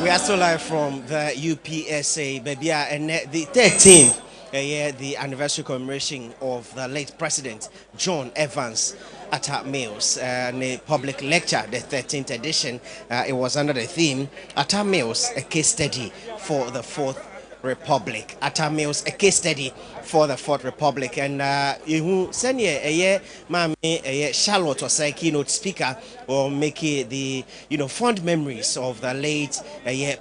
We are still live from the UPSA, baby, and the 13th, the anniversary commemoration of the late President John Evans Atta Mills, and a public lecture, the 13th edition. It was under the theme Atta Mills, a case study for the Fourth Republic. Atta Mills, a case study for the Fourth Republic. And you send a mami Charlotte or say keynote speaker or make it the fond memories of the late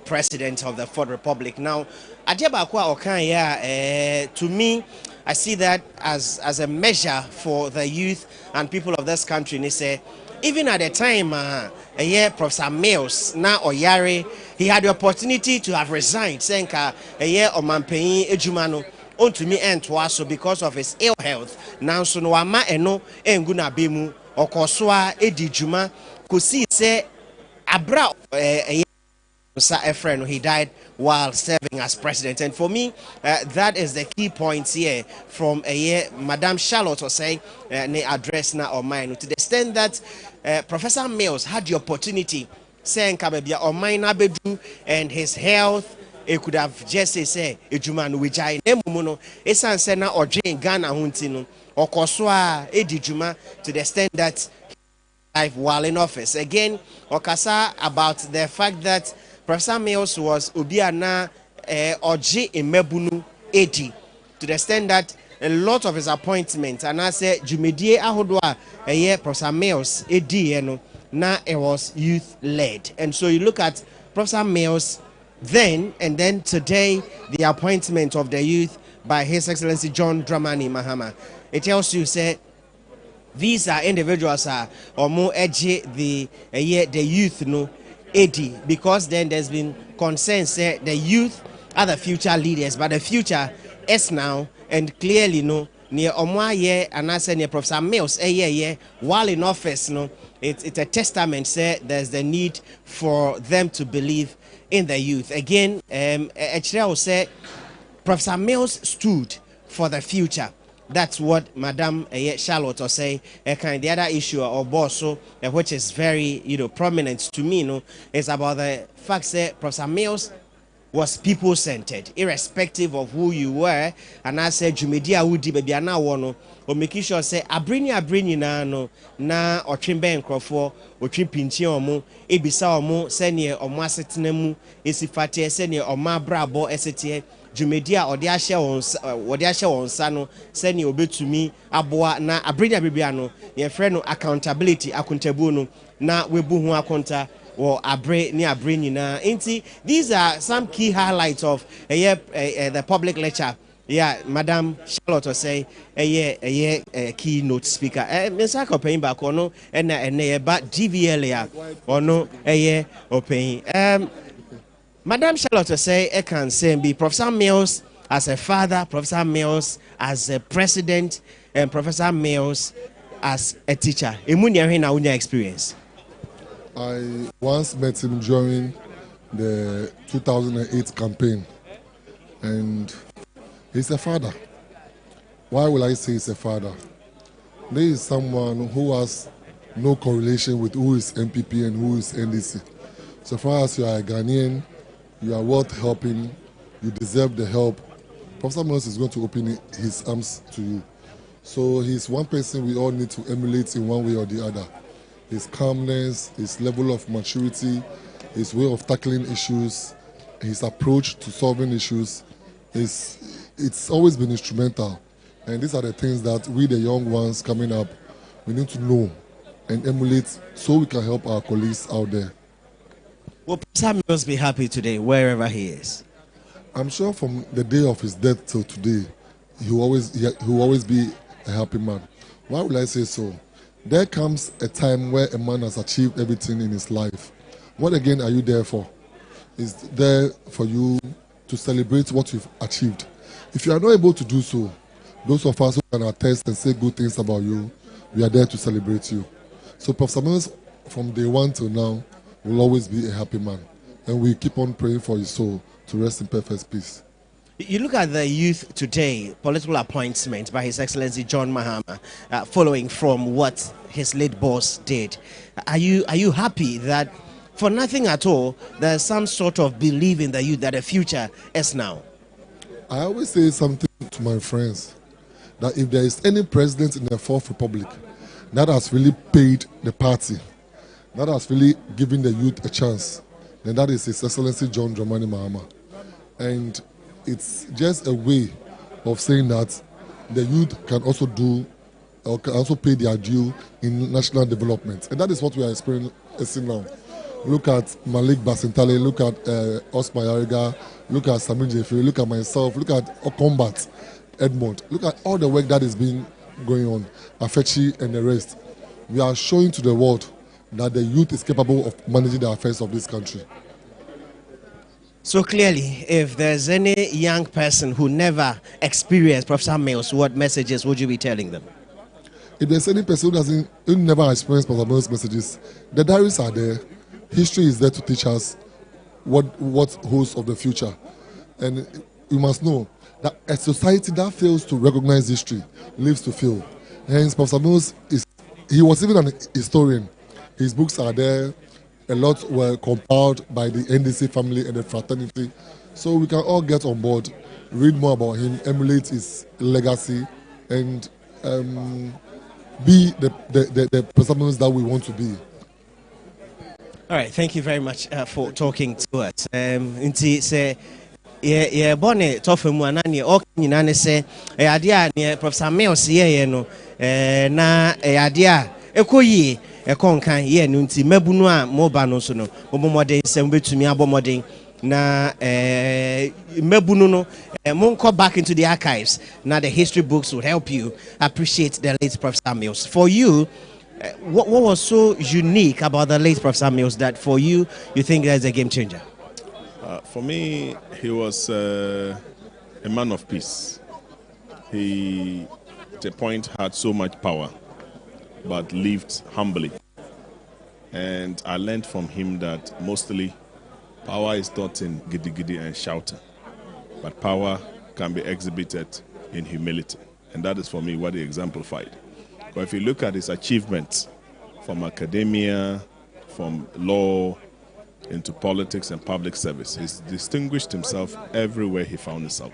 president of the Fourth Republic. Now, Adiabakwa Okan, to me, I see that as a measure for the youth and people of this country. And they say, even at the time, Professor Mills, now Oyare, he had the opportunity to have resigned, saying, a year of Mampein Ejumano, on to me and Twaso because of his ill health. Now, so no ama eno enguna bemu, or Koswa Edi Juma, could see say, Abra, he died while serving as president, and for me, that is the key points here from Madame Charlotte was saying, address now or mine to the extent that Professor Mills had the opportunity saying Kabebia or mine abedu and his health. It could have just say Ejumanu which I nemuno esan sena or Jane Ghana huntino or Koswa Edi Juma to the extent that life while in office. Again, Okasa about the fact that Professor Mills was Ubiana Oji Imebunu 80 to the extent that a lot of his appointments and I say Jumedie Ahodwa Professor Mills Edi now it was youth led. And so you look at Professor Mills then and then today the appointment of the youth by His Excellency John Dramani Mahama. It tells you say these are individuals or more edgy the youth no 80 because then there's been concern say the youth are the future leaders, but the future is now and clearly no near Omwaye and I say near Professor Mills while in office no it's a testament say there's the need for them to believe in the youth. Again, will say Professor Mills stood for the future. That's what Madame Charlotte was saying. The other issue or bosso, which is very prominent to me, is about the fact that Professor Mills was people-centered, irrespective of who you were. And I said, Jumedia would be an hour or make sure say, I bring you na or trimbe and crofo or trim pinchi or mo, ebisa or mo, senior or massetinemu, isifate, senior or ma brabo, esete. Jumedia or their share on Sano, send you bit to me, Aboa na Abrina Bibiano, your friend accountability, accountabuno, na webu akonta or abre near bringina. Inti, these are some key highlights of the public lecture. Yeah, Madame Charlotte will say a keynote speaker. Mr. Paying back or no, and but DVL or no, or paying. Madame Charlotte will say, I can say, be Professor Mills as a father, Professor Mills as a president, and Professor Mills as a teacher. Emunya experience. I once met him during the 2008 campaign, and he's a father. Why will I say he's a father? There is someone who has no correlation with who is MPP and who is NDC. So far as you are a Ghanaian, you are worth helping, you deserve the help. Professor Mills is going to open his arms to you. So he's one person we all need to emulate in one way or the other. His calmness, his level of maturity, his way of tackling issues, his approach to solving issues, it's always been instrumental. And these are the things that we, the young ones coming up, we need to know and emulate so we can help our colleagues out there. Will Professor Mills be happy today, wherever he is? I'm sure from the day of his death till today, he will always be a happy man. Why would I say so? There comes a time where a man has achieved everything in his life. What again are you there for? It's there for you to celebrate what you've achieved. If you are not able to do so, those of us who can attest and say good things about you, we are there to celebrate you. So Professor Mills, from day one till now, will always be a happy man. And we keep on praying for his soul to rest in perfect peace. You look at the youth today, political appointment by His Excellency John Mahama, following from what his late boss did. Are you happy that for nothing at all, there's some sort of belief in the youth that the future is now. I always say something to my friends, that if there is any president in the Fourth Republic that has really paid the party, that has really given the youth a chance, then that is His Excellency John Dramani Mahama. And it's just a way of saying that the youth can also do or can also pay their due in national development. And that is what we are experiencing now. Look at Malik Basintale, look at Osman Yariga, look at Samir Jeffrey, look at myself, look at Combat Edmond, look at all the work that is being going on, Afechi and the rest. We are showing to the world that the youth is capable of managing the affairs of this country. So clearly, if there's any young person who never experienced Professor Mills, what messages would you be telling them? If there's any person who never experienced Professor Mills' messages, the diaries are there. History is there to teach us what holds of the future. And we must know that a society that fails to recognize history lives to fail. Hence, Professor Mills, he was even an historian. His books are there. A lot were compiled by the NDC family and the fraternity. So we can all get on board, read more about him, emulate his legacy, and be the Professor Mills that we want to be. All right, thank you very much for talking to us. Inti say bone tofe mu anani o nyina ne se ade a ne Professor Mills ye no na ade a ekoyi ekonkan ye no nti mabunu a moba no so no bomoden sem betumi abomoden na mabunu no monko back into the archives. Now the history books will help you appreciate the late Professor Mills. For you, what was so unique about the late Professor Mills that for you think that's a game changer? For me, he was a man of peace. He, at the point, had so much power, but lived humbly. And I learned from him that mostly power is not in giddy and shouting, but power can be exhibited in humility. And that is for me what he exemplified. But if you look at his achievements from academia, from law, into politics and public service, he's distinguished himself everywhere he found himself.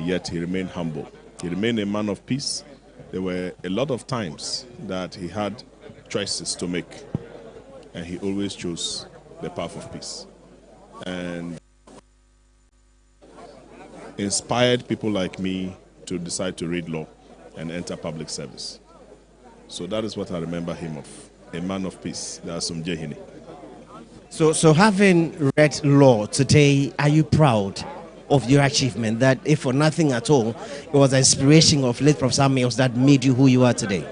Yet he remained humble. He remained a man of peace. There were a lot of times that he had choices to make, and he always chose the path of peace. And inspired people like me to decide to read law and enter public service. So that is what I remember him of, a man of peace. That's some Jehini. So having read law today, are you proud of your achievement? That if for nothing at all, it was the inspiration of late Professor Mills that made you who you are today?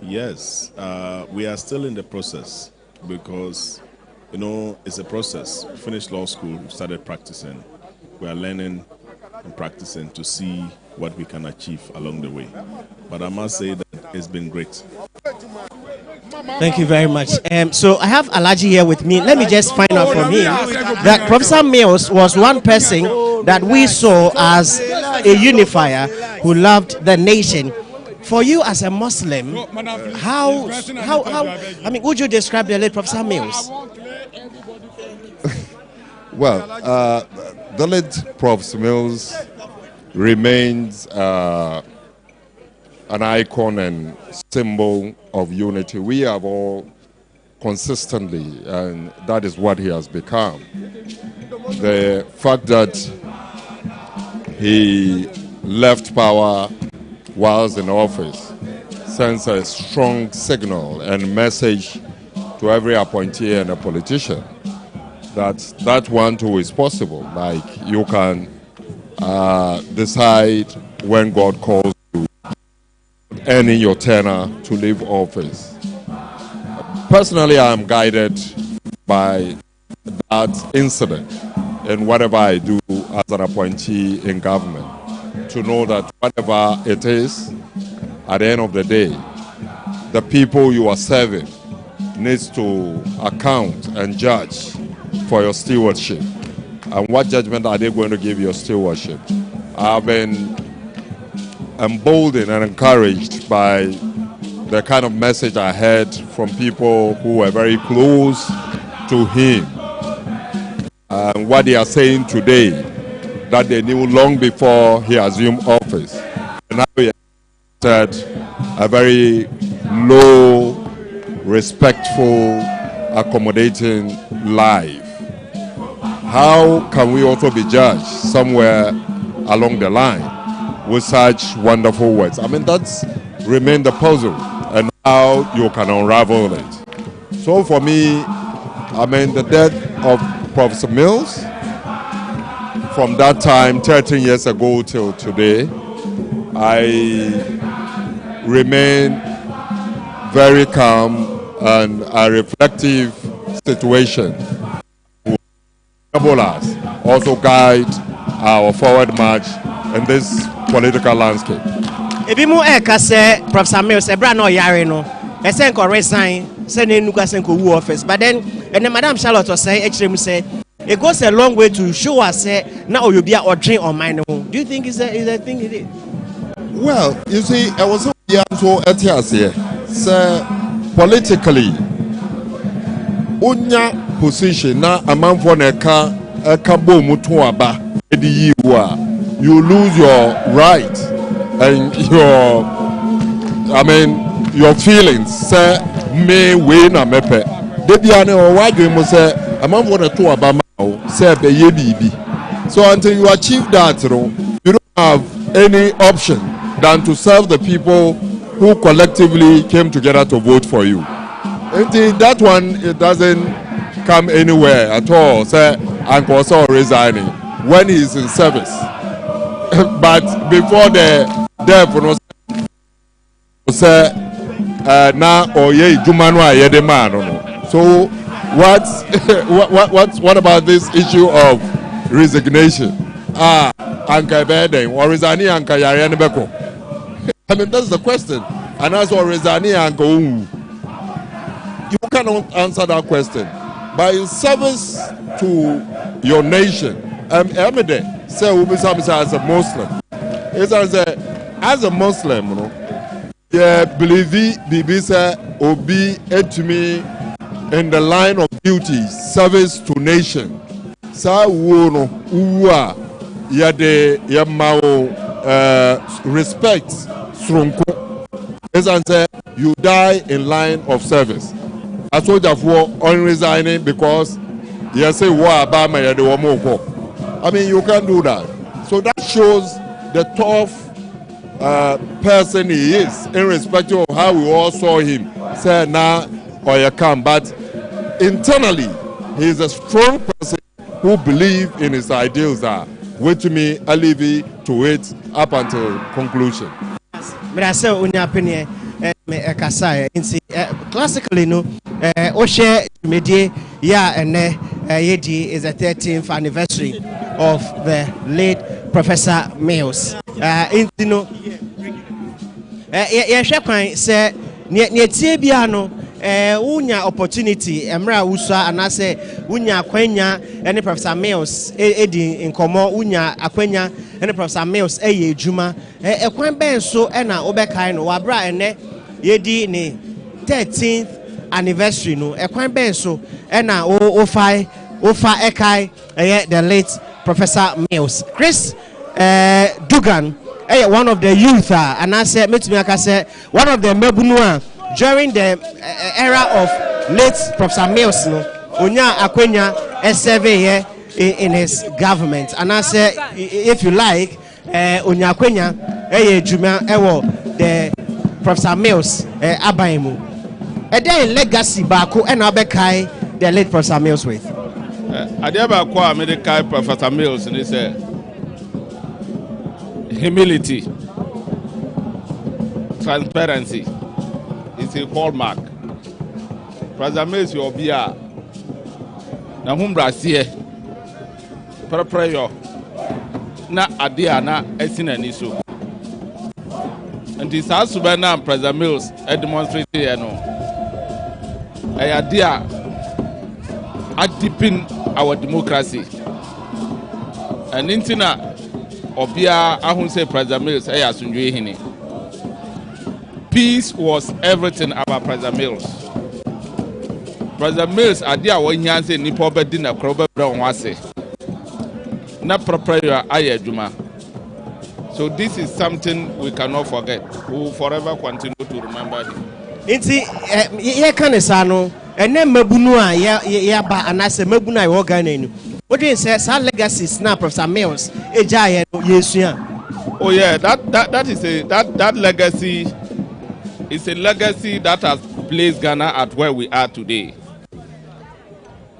Yes, we are still in the process because, you know, it's a process. We finished law school, we started practicing. We are learning and practicing to see what we can achieve along the way. But I must say that it's been great. Thank you very much. So I have Alaji here with me. Let me just find out from him that Professor Mills was one person that we saw as a unifier who loved the nation. For you as a Muslim, how I mean, would you describe the late Professor Mills? Well, the late Prof. Mills remains an icon and symbol of unity. We have all consistently, and that is what he has become. The fact that he left power whilst in office sends a strong signal and message to every appointee and a politician that that one too is possible. Like you can decide when God calls you, ending your tenure to leave office. Personally, I am guided by that incident in whatever I do as an appointee in government, to know that whatever it is, at the end of the day, the people you are serving needs to account and judge for your stewardship. And what judgment are they going to give your stewardship? I've been emboldened and encouraged by the kind of message I heard from people who were very close to him. And what they are saying today, that they knew long before he assumed office. And now he said a very low, respectful, accommodating life. How can we also be judged somewhere along the line with such wonderful words? I mean, that's remained the puzzle, and how you can unravel it. So for me, I mean, the death of Professor Mills, from that time, 13 years ago till today, I remain very calm and a reflective situation will enable us also guide our forward march in this political landscape. Ebimu eka se Professor Mills ebra no yare no esen ko resign say ne nuka sen ko wu office, but then and Madam Charlotte was say actually say it goes a long way to show us say now you be a dream on mine. Do you think is a thing it is? Well, you see, I was so etias here. So politically, unya position na amanfo na eka bo mutu aba edi yiwa, you lose your right and your feelings. Say me we na mepe. Debi ane o wadwe mo say amanfo na to aba ma say be ye bibi. So until you achieve that, you don't have any option than to serve the people who collectively came together to vote for you. That one, it doesn't come anywhere at all. Say, Uncle Saul resigning when he's in service. But before the death, say, now or ye Jumanwa ye the man. So what about this issue of resignation? Anka Beden or resigning Anka Yarian Beko? I mean, that's the question. And as for resigning Anka, you cannot answer that question. By service to your nation, Emede say as a Muslim. It's as a Muslim, you know, yeah, believe Bibi say obi etumi in the line of duty, service to nation. Sa wono uwa yade yamao respect sronko. As I say, you die in line of service. I told you for unresigning because you say wa abama yade wamoko. I mean, you can't do that. So that shows the tough person he is, irrespective of how we all saw him. Say now or you can, but internally he is a strong person who believe in his ideals. Wait to me, I leave it to it up until conclusion. Classically, no, Oshe Medie, yeah, and Yedi is the 13th anniversary of the late Professor Mills. Intino, Yashakwan said, near Tibiano. Unya opportunity emra usa anase unya akwanya ene Professor Mills edi inkomo unya akwanya ene Professor Mills eye adwuma ekwan ben so na obekai no wabra ene yedi ni 13th anniversary no ekwan ben so na ofa ekai the late Professor Mills. Chris Dugan one of the youth anase metumi aka say one of the mabunu during the era of late Professor Mills, no, Unya Akwenya serve here in his government. And I say, if you like, Unya Akwenya, Juma, the Professor Mills, Abaimu. A day legacy Baku and Abekai, the late Professor Mills with. I never acquire medical Professor Mills, and he said, humility, transparency. It's a hallmark. Professor Mills, you'll be a Nahumbra here. Prayer na adia na esina niso. And this has to be now Professor Mills demonstrated here no. Idea deepen our democracy. And intina obia ahun say Professor Mills asunjwe hini. Peace was everything about President Mills. President Mills idea when he say nipa obedi na krobe brown wase. Na prepare your aye juma. So this is something we cannot forget. We will forever continue to remember him. Inti ye kan sa no ene mabunu a ya ba anase mabunu a wo Ghana nu. What do you say sa legacies na Professor Mills eja ye yesua. Oh yeah, that is that legacy is a legacy that has placed Ghana at where we are today.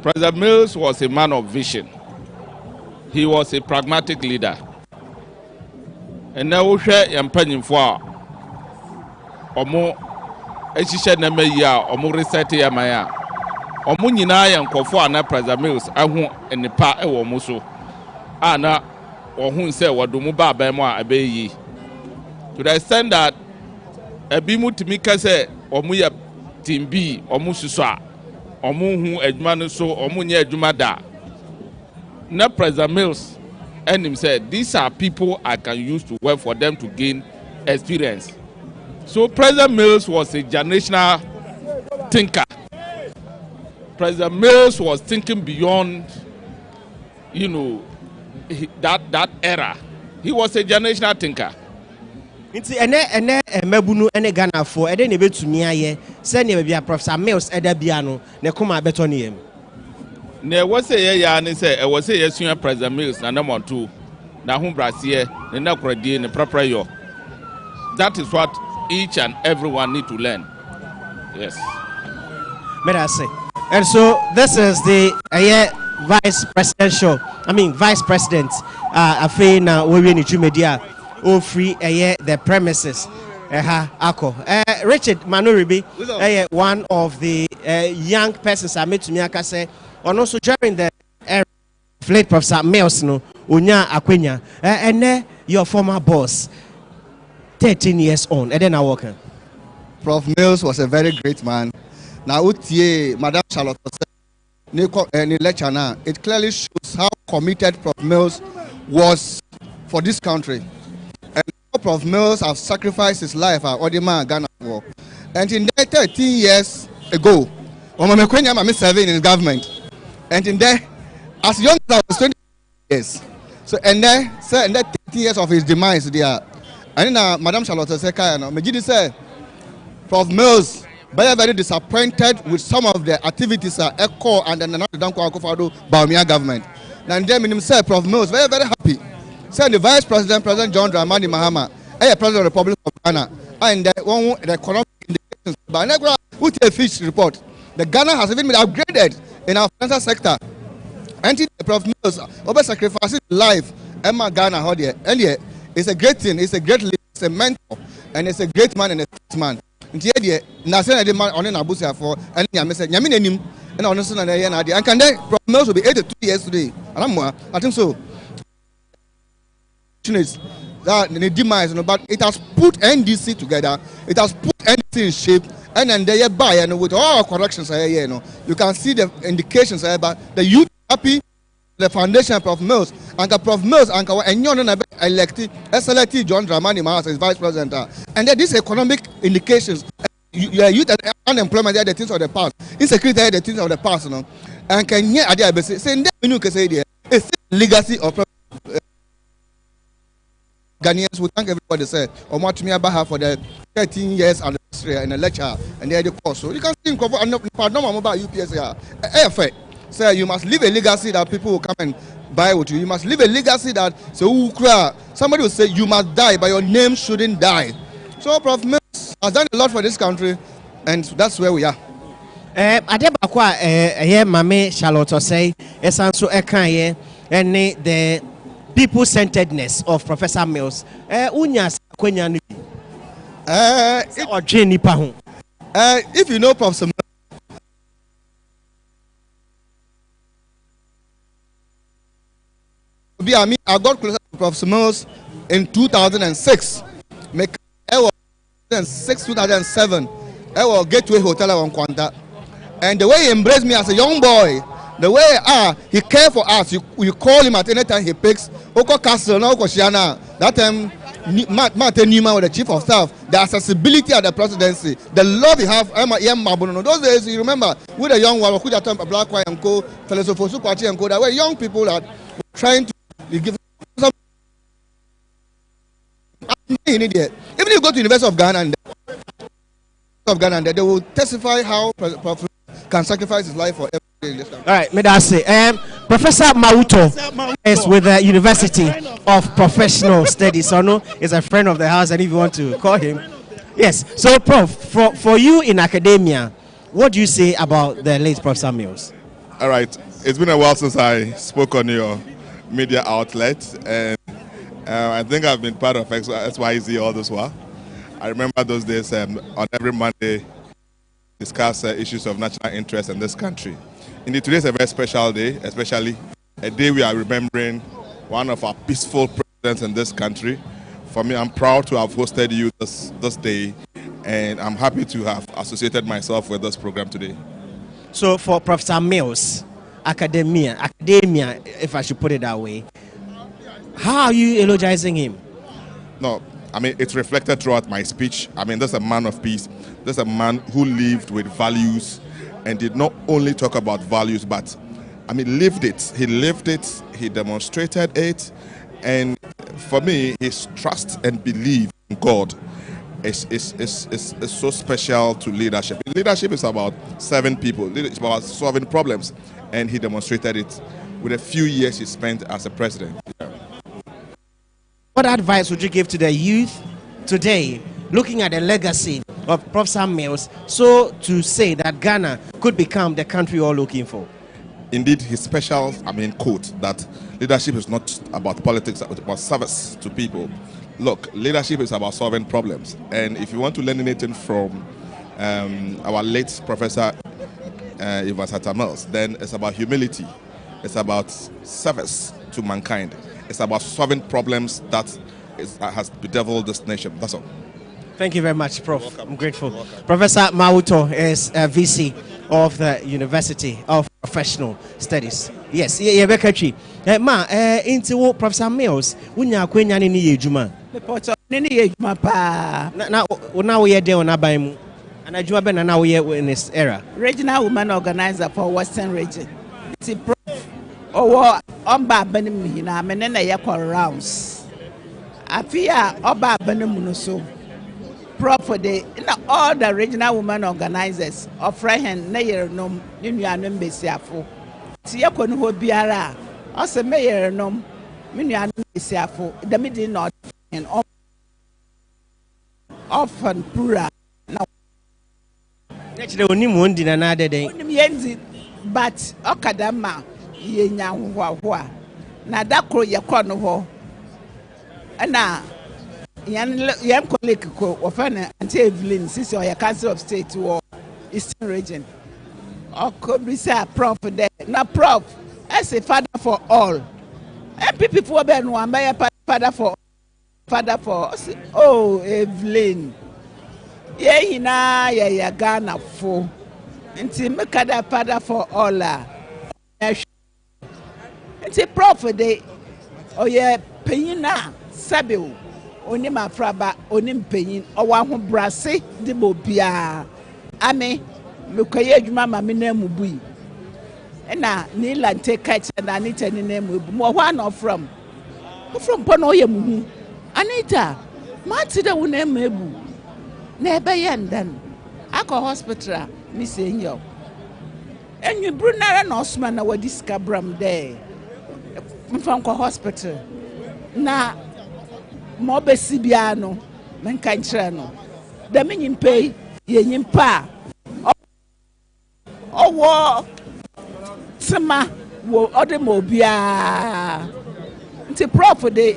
President Mills was a man of vision. He was a pragmatic leader. And now we share yampanyim for omo ehihye na meya omo reset ya maya. Omo nyina ya nkofo ana President Mills ahu enipa e wo mo so. Ana ohun say wodomu ba ba mo a abeyi. To the extent that ebi mutimi ka say omo ya team B omo suso a omo hu adwuma no so omo nya adwuma da. Na President Mills and him said, these are people I can use to work for them to gain experience. So President Mills was a generational thinker. President Mills was thinking beyond, that era. He was a generational thinker. Inti ene mabunu ene Ghana for ede ne betumi aye se ne bia Professor Mills eda bia no ne koma beto ne yam. Ne was say ya ne say e was say yesu President Mills na number 2 na hu brasie ne na kradie ne prepare yo. That is what each and everyone need to learn. Yes. May I say? And so this is the vice president afi na we ni tumedia o free the premises ako Richard Manoribi one of the young persons I met to me aka say and also during the late Professor Mills no onya akwenya and your former boss 13 years on and then I work. Prof Mills was a very great man. Now utie Madam Charlotte in lecture now, it clearly shows how committed Prof Mills was for this country. And how Prof Mills have sacrificed his life at Odima Ghana war. And in there 13 years ago, I'm serving in government. And in there, as young as I was 20 years. So and then 30 years of his demise there. And then Madam Charlotte said, Majidi said, Prof Mills very disappointed with some of the activities at ECHO and then the Danko Akufo-Addo Bawumia government. And then himself, Prof Mills, very happy. Said the Vice President, President John Dramani Mahama, President of the Republic of Ghana, and the economic indications. But with a fish report, the Ghana has even been upgraded in our financial sector. And Prof Mills over sacrificing life, Emma Ghana, earlier, it's a great thing, it's a great leader, it's a mentor, and it's a great man and a statesman. Ntiye na say na de man on na busia for and ya message nyame nanim na ono so na ye na de and can then Prof Mills will be 82 years today I think so that the demise but it has put NDC together, it has put NDC in shape, and then they buy and with all corrections you can see the indications about the youth happy. The foundation Prof Mills and Prof Mills and elected SLT John Dramani Mahama as vice president. And then these economic indications, youth and unemployment are the things of the past, insecurity are the things of the past, And can you say it's legacy of Ghanaians will thank everybody say or much me about for the 13 years anniversary in a lecture and they had the course. So you can think of about UPS here. So you must leave a legacy that people will come and buy with you. You must leave a legacy that somebody will say you must die, but your name shouldn't die. So Prof Mills has done a lot for this country, and that's where we are. Adebakwa Mame Charlotte say esanso ekan and the people-centeredness of Professor Mills. Unya kwenya ni. If you know Professor Mills, I got closer to Professor Mills in 2006. 2007. I was Gateway Hotel in Kwanta. And the way he embraced me as a young boy, the way he cared for us, you call him at any time he picks. Oko Castle, no Oko Shiana. That time Martin Newman was the chief of staff, the accessibility of the presidency, the love you have. Those days, you remember, with the young one, Black White and Co, Philosopher Kwachi and Co, that were young people that were trying to give some. Even if you go to the University of Ghana and they will testify how can sacrifice his life for everything in this country. All right, may I say, Professor Mauto is with the University of Professional Studies. So no, is a friend of the house, and if you want to call him, yes. So, Prof, for you in academia, what do you say about the late Professor Mills? All right, it's been a while since I spoke on your media outlet, and I think I've been part of XYZ all this while. I remember those days on every Monday, discuss issues of national interest in this country. Indeed, today is a very special day, especially a day we are remembering one of our peaceful presidents in this country. For me, I'm proud to have hosted you this day, and I'm happy to have associated myself with this program today. So for Professor Mills, academia, if I should put it that way, how are you eulogizing him? No, I mean, it's reflected throughout my speech. I mean, there's a man of peace. There's a man who lived with values and did not only talk about values, but, I mean, lived it. He lived it. He demonstrated it. And for me, his trust and belief in God is so special to leadership. Leadership is about serving people. It's about solving problems. And he demonstrated it with a few years he spent as a president. Yeah. What advice would you give to the youth today, looking at the legacy of Professor Mills, so to say that Ghana could become the country you're looking for? Indeed, his special, quote that leadership is not about politics, it's about service to people. Look, leadership is about solving problems. And if you want to learn anything from our late Professor Atta Mills, then it's about humility. It's about service to mankind. It's about solving problems that has bedeviled this nation. That's all. Thank you very much, Prof. I'm grateful. Professor Mauto is a VC of the University of Professional Studies. Yes, Becatri. Into Professor Mills, unya kwenya ni yejuma. Nini yejuma pa. Now we are there on Abaimu. And Ajuma Ben and now we are in this era. Regional Women Organizer for Western Region. It's a Prof. Owo omba benim hina menena yakwa rounds afia oba benim no so Prof de na all the regional women organizers of Frehen na yerenom ne nuanom besiafo ti yakwa no ho biara o se me yerenom me nuanom besiafo the middle not and often pura na actually oni mo ndi na ade den onim yendi but okadama yenya hoahoa na dakro yekọ no ho na yan colleague ko ofana anti Evelyn sisi o Council of State or Eastern Region o ko bi say Prof there na Prof as a father for all MPP for be no am father for oh Evelyn ye hina ya Ghana fo nti make that father for all it's a Prof de oye penyin na sabe onim afraba onim penyin owa ho brase de bobia ame mekoye adwuma ma me na mu bui na ni lante catch na Anita ni na mu bu mo ho na from po na oye mu hu Anita ma ti da wo na ma ebu na ebe ye ndan akọ hospital ni senyo enyu brunara na osma na wadi skabram there mfanko hospital na mo besi bia no menka nkyere no da menyimpe ye nyimpa owo tsema wo ode mo bia nti Prof de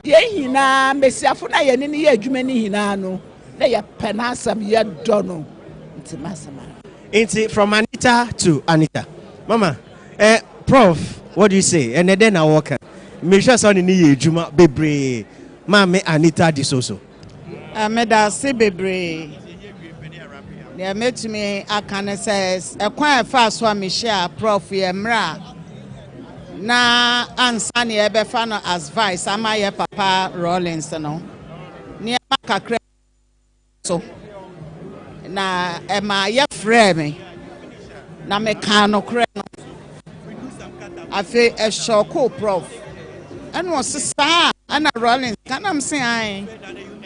ye hina mesiafo na ye ne ye adwuma ni hina no na ye penasam ye do no nti masama nti from Anita to Anita mama Prof, what do you say? And then I walk. Me sure son ni yejuma bebre. Mama Anita disoso. Meda se bebre. They met me akane says e kwan fa so me share Prof Yemra. Na ansa ne e be fa no as vice amaye Papa Rollins no. nneɛma kakra so na ɛma yɛfrɛ me na meka nokorɛ no afei ɛhyɛɔkoo prof ɛne ɔse saa ana Rollins kanam se ae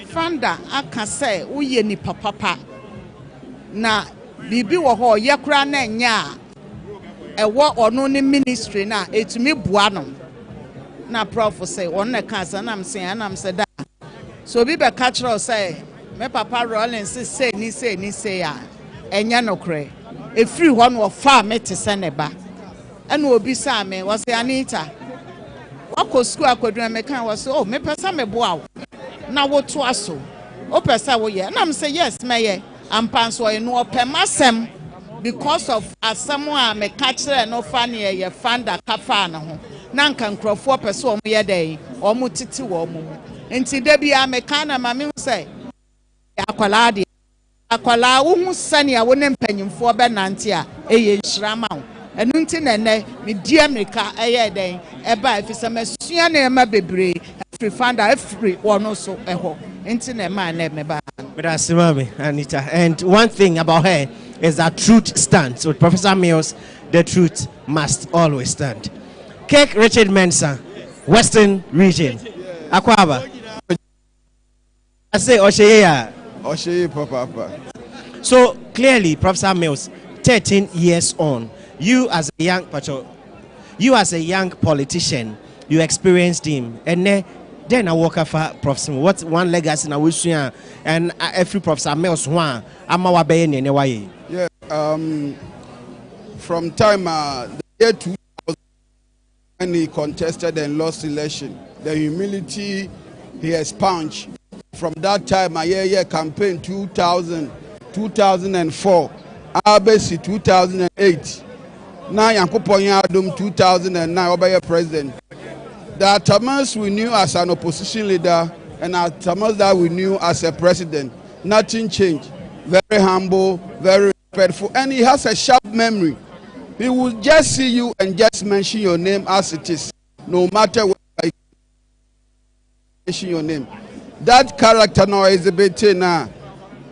fanda aka sɛ woyɛ nipa papa na biribi wɔ hɔ yɛ kora na ɛnyɛ a ɛwɔ ɔno ne ministry na ɛtumi boa no na prof sɛ ɔno na ka sɛ nam sɛ da so obi bɛka kyerɛ sɛ me papa Rollins sɛ ni a ɛnyɛ nokorɛ ɛfiri hɔ no ɔfaa me te sɛ ne ba ɛna obi saa me wɔ sɛ Anita wakɔ school akɔduna me kan wɔ sɛ oh mepɛ sɛ meboa wo na wotoa so wopɛ sɛ woyɛ nam sɛ yes mɛyɛ ampa nso ɔyɛ no ɔpɛ masɛm because of asɛm a meka kyerɛ no fa ne ɛyɛ fanda kafa ne ho na nka nkurɔfoɔ pɛ sɛ ɔmo yɛ dɛn ɔmo tete wɔ ɔmo mu nti da bia meka na ma me hu sɛ akwalaa deɛ akwalaa wohu sɛnea wo ne mpanyimfoɔ bɛnante a ɛyɛ nhyira ma wo ɛno nti na ɛnɛ medi Amerika ɛyɛ dɛn ɛba ɛfiri sɛ masua nneɛma bebree ɛfiri fanda ɛfiri wɔno so ɛhɔ nti na ɛma ɛnɛ meba. But that's Anita. And one thing about her is that truth stands. With Professor Mills, the truth must always stand. Cake Richard Mensah, Western Region. Akwaba. I say Osheye. Osheye Papa. So clearly, Professor Mills, 13 years on, you as a young politician, you experienced him, and then I walk for Professor. What one legacy now we and every Professor Mills one. Yeah. From time the year 2000 when he contested and lost election, the humility he expunged. From that time, I campaign 2000, 2004, Abesi 2008. Now Yankuponya Adum 2009, Obaya president. The Atamas we knew as an opposition leader and Atamas that we knew as a president. Nothing changed. Very humble, very respectful, and he has a sharp memory. He will just see you and just mention your name as it is, no matter what I mention your name. That character now is a bit now.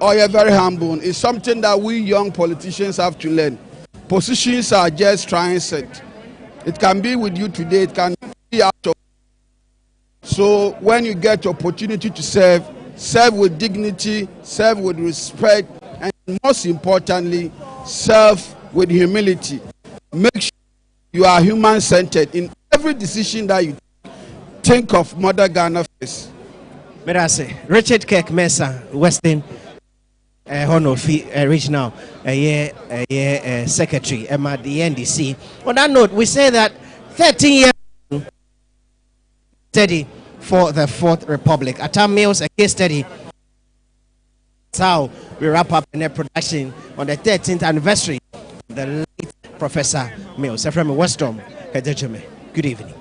Oh, you're very humble. It's something that we young politicians have to learn. Positions are just transit. It can be with you today, it can be out of. So when you get opportunity to serve with dignity, serve with respect, and most importantly, serve with humility. Make sure you are human-centered in every decision that you think of Mother Ghana first. Richard Kirk Mensah, Western Regional Secretary at the NDC. On that note, we say that 13 years study for the Fourth Republic. Atta Mills, a case study. That's how we wrap up in a production on the 13th anniversary of the late Professor Mills. From Western, good evening.